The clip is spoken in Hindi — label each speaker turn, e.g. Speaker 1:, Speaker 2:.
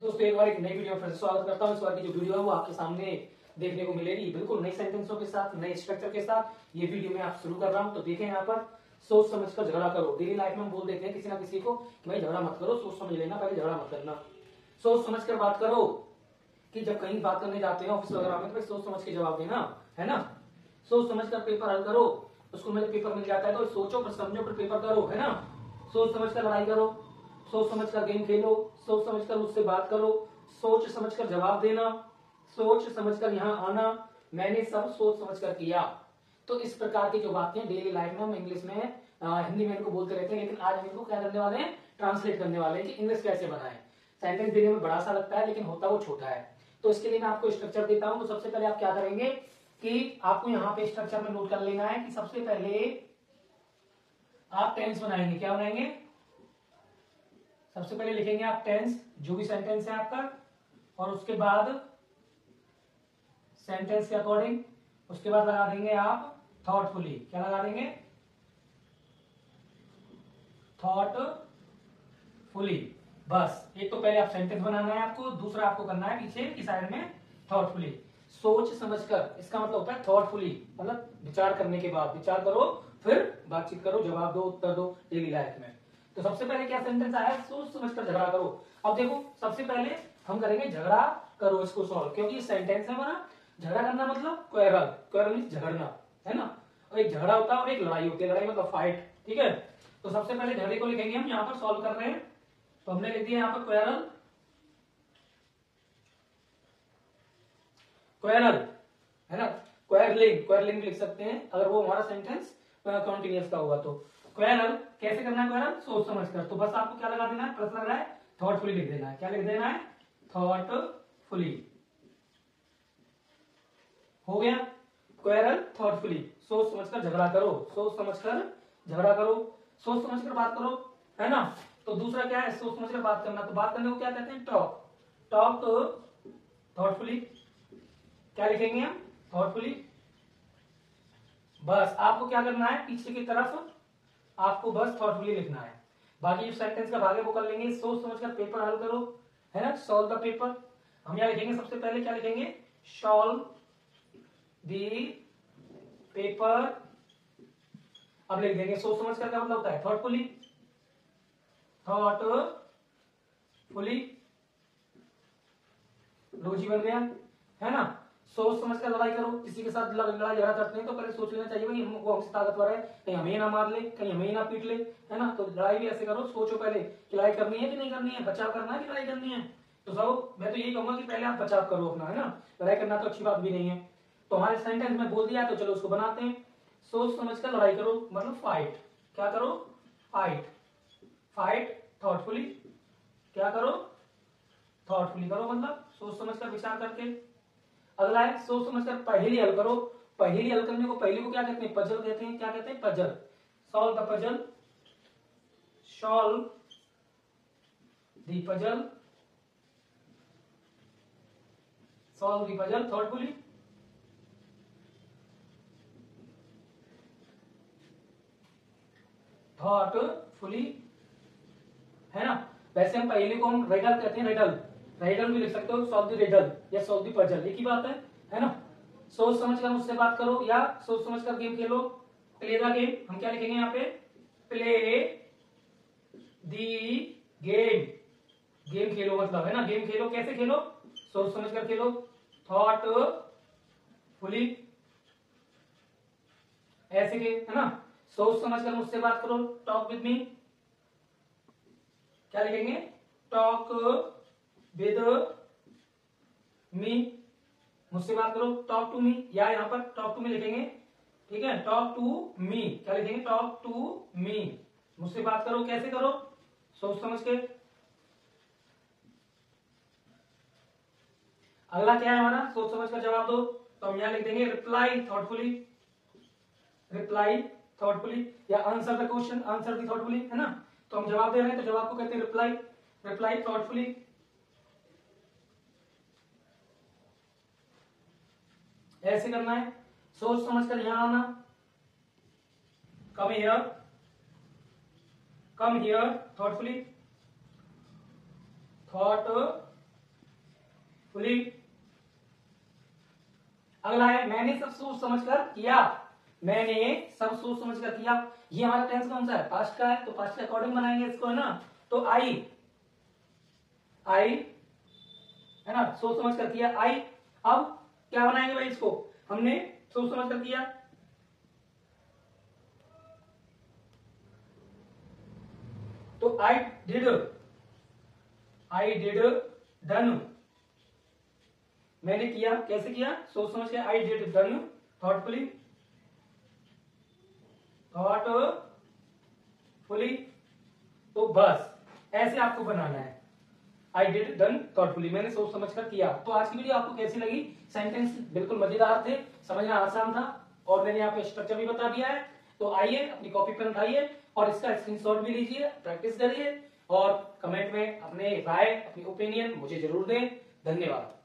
Speaker 1: दोस्तों एक बार एक नई वीडियो में फिर से स्वागत करता हूँ। इस बार की जो वीडियो है वो आपके सामने देखने को मिलेगी बिल्कुल नई सेंटेंसों के साथ, नए स्ट्रक्चर के साथ। ये वीडियो मैं आप शुरू कर रहा हूँ। तो देखें यहाँ पर, सोच समझ कर झगड़ा करो। डेली लाइफ में हम बोल देते हैं किसी ना किसी को कि भाई झगड़ा मत करो, सोच समझ लेना, पहले झगड़ा मत करना। सोच समझ कर बात करो कि जब कहीं बात करने जाते हैं ऑफिस वगैरह में, तो सोच समझ के जवाब देना, है ना। सोच समझ कर पेपर हल करो। स्कूल में पेपर मिल जाता है तो सोचो पर समझो पर पेपर करो, है ना। सोच समझ कर लड़ाई करो, सोच समझ कर गेम खेलो, सोच समझ कर मुझसे बात करो, सोच समझ कर जवाब देना, सोच समझ कर यहाँ आना। मैंने सब सोच समझ कर किया। तो इस प्रकार की जो बातें डेली लाइफ में हम इंग्लिश में हिंदी में इनको बोलते रहते हैं, लेकिन आज हम इनको क्या करने वाले हैं, ट्रांसलेट करने वाले हैं कि इंग्लिश कैसे बनाएं। सेंटेंस देने में बड़ा सा लगता है लेकिन होता वो छोटा है। तो इसके लिए मैं आपको स्ट्रक्चर देता हूं। तो सबसे पहले आप क्या करेंगे कि आपको यहाँ पे स्ट्रक्चर में नोट कर लेना है कि सबसे पहले आप टेंस बनाएंगे। क्या बनाएंगे? सबसे पहले लिखेंगे आप टेंस, जो भी सेंटेंस है आपका, और उसके बाद सेंटेंस के अकॉर्डिंग उसके बाद लगा देंगे आप थॉटफुली। क्या लगा देंगे? थॉटफुली। बस एक तो पहले आप सेंटेंस बनाना है आपको, दूसरा आपको करना है पीछे की साइड में थॉटफुली। सोच समझकर, इसका मतलब होता है थॉटफुली, मतलब विचार करने के बाद। विचार करो फिर बातचीत करो, जवाब दो, उत्तर दो डेली लाइफ में। तो सबसे पहले क्या सेंटेंस आया? सोच समझकर झगड़ा करो। अब देखो सबसे पहले हम करेंगे झगड़ा करो, इसको सॉल्व, क्योंकि ये सेंटेंस है हमारा। झगड़ा करना मतलब क्वेरल, क्वेरल मींस झगड़ना, है ना। और एक झगड़ा होता है और एक लड़ाई होती है। लड़ाई मतलब फाइट, ठीक है। तो सबसे पहले झगड़े को लिखेंगे हम, यहाँ पर सॉल्व कर रहे हैं तो हमने लिख दिया यहाँ पर क्वेरल, क्वेरल, है ना। क्वेरलिंग, क्वेरलिंग लिख सकते हैं अगर वो हमारा सेंटेंस कॉन्टिन्यूअस का होगा तो। क्वेरल कैसे करना है? क्वेरल सोच समझ कर। तो बस आपको क्या लगा देना है, प्लस लग रहा है, थॉटफुली लिख देना है। क्या लिख देना है? थॉटफुली। हो गया। क्वेरल थॉटफुली, सोच समझकर झगड़ा करो, सोच समझकर झगड़ा करो, सोच समझकर बात करो, है ना। तो दूसरा क्या है? सोच समझकर बात करना। तो बात करने को क्या कहते हैं? टॉक। Talk thoughtfully. क्या लिखेंगे हम? थॉटफुली। बस आपको क्या करना है, पीछे की तरफ आपको बस थॉटफुली लिखना है। बाकी जो सेंटेंस का भाग है वो कर लेंगे। सोच समझकर पेपर हल करो, है ना, सॉल्व द पेपर। हम यहाँ लिखेंगे सबसे पहले, क्या लिखेंगे? Solve the paper. अब लिख देंगे सोच समझ कर, क्या मतलब होता है? Thoughtfully, thoughtfully. रोजी बन गया, है ना। सोच समझ कर लड़ाई करो। किसी के साथ लड़ाई झगड़ा करते हैं तो पहले सोच लेना चाहिए भाई वो हमसे ताकतवर है, कहीं हमें ही ना मार ले, कहीं हमें ही ना पीट ले, है ना। तो लड़ाई भी ऐसे करो, सोचो पहले कि लड़ाई करनी है कि नहीं करनी है, बचाव करना है कि लड़ाई करनी है। तो सब मैं तो यही कहूंगा कि पहले आप बचाव करो अपना, है ना। लड़ाई करना तो अच्छी बात भी नहीं है। तो हमारे सेंटेंस में बोल दिया है तो चलो उसको बनाते हैं। सोच समझ कर लड़ाई करो मतलब फाइट। क्या करो? फाइट। Fight thoughtfully. क्या करो? थॉटफुली करो, मतलब सोच समझ कर विचार करके। अगला है सोच समझकर पहेली हल करो। पहेली हल करने को, पहेली को क्या कहते हैं? पजल कहते हैं। क्या कहते हैं? Puzzle. Solve the puzzle, solve the puzzle, solve the puzzle thoughtfully. Thoughtfully, है ना। वैसे हम पहेली को हम रेडल कहते हैं, रेडल, रेडल भी लिख सकते हो, सॉल्व द रेडल या सॉल्व द पजल, एक ही बात है ना। सोच समझ कर मुझसे बात करो या सोच समझ कर game Khelo. Play the game, हम क्या लिखेंगे यहाँ पे? Play the game. गेम खेलो मतलब, है ना, गेम खेलो। कैसे खेलो? सोच समझ कर खेलो, थॉटफुली। ऐसे के, है ना। सोच समझ कर मुझसे बात करो, टॉक विद मी। क्या लिखेंगे? टॉक विद मी, मुझसे बात करो, टॉक टू मी, या यहाँ पर टॉक टू मी लिखेंगे, ठीक है। टॉक टू मी, क्या लिखेंगे? टॉक टू मी, मुझसे बात करो। कैसे करो? सोच समझ के। अगला क्या है हमारा? सोच समझ कर जवाब दो। तो हम यहां लिख देंगे रिप्लाई थॉटफुली, रिप्लाई थॉटफुली, या answer the question, answer the thoughtfully, है ना। तो हम जवाब दे रहे हैं तो जवाब को कहते हैं रिप्लाई, रिप्लाई थॉटफुली। ऐसे करना है। सोच समझ कर यहां आना, come here, come here thoughtfully, thoughtfully. Thoughtfully. अगला है मैंने सब सोच समझकर किया, मैंने सब सोच समझकर किया। ये हमारा टेंस कौन सा है, पास्ट का है, तो पास्ट के अकॉर्डिंग बनाएंगे इसको, है ना। तो आई है ना, सोच समझकर किया आई। अब क्या बनाएंगे भाई इसको, हमने सोच समझकर किया, तो आई डिड डन, मैंने किया, कैसे किया, सोच समझ के, आई डिड डन थॉटफुली, तो बस ऐसे आपको बनाना है, आई डिड डन थॉटफुली, मैंने सोच समझ कर किया। तो आज की वीडियो आपको कैसी लगी, सेंटेंस बिल्कुल मजेदार थे, समझना आसान था, और मैंने यहाँ पे स्ट्रक्चर भी बता दिया है। तो आइए अपनी कॉपी पेन उठाइए और इसका स्क्रीनशॉट भी लीजिए, प्रैक्टिस करिए, और कमेंट में अपने राय, अपनी ओपिनियन मुझे जरूर दें। धन्यवाद।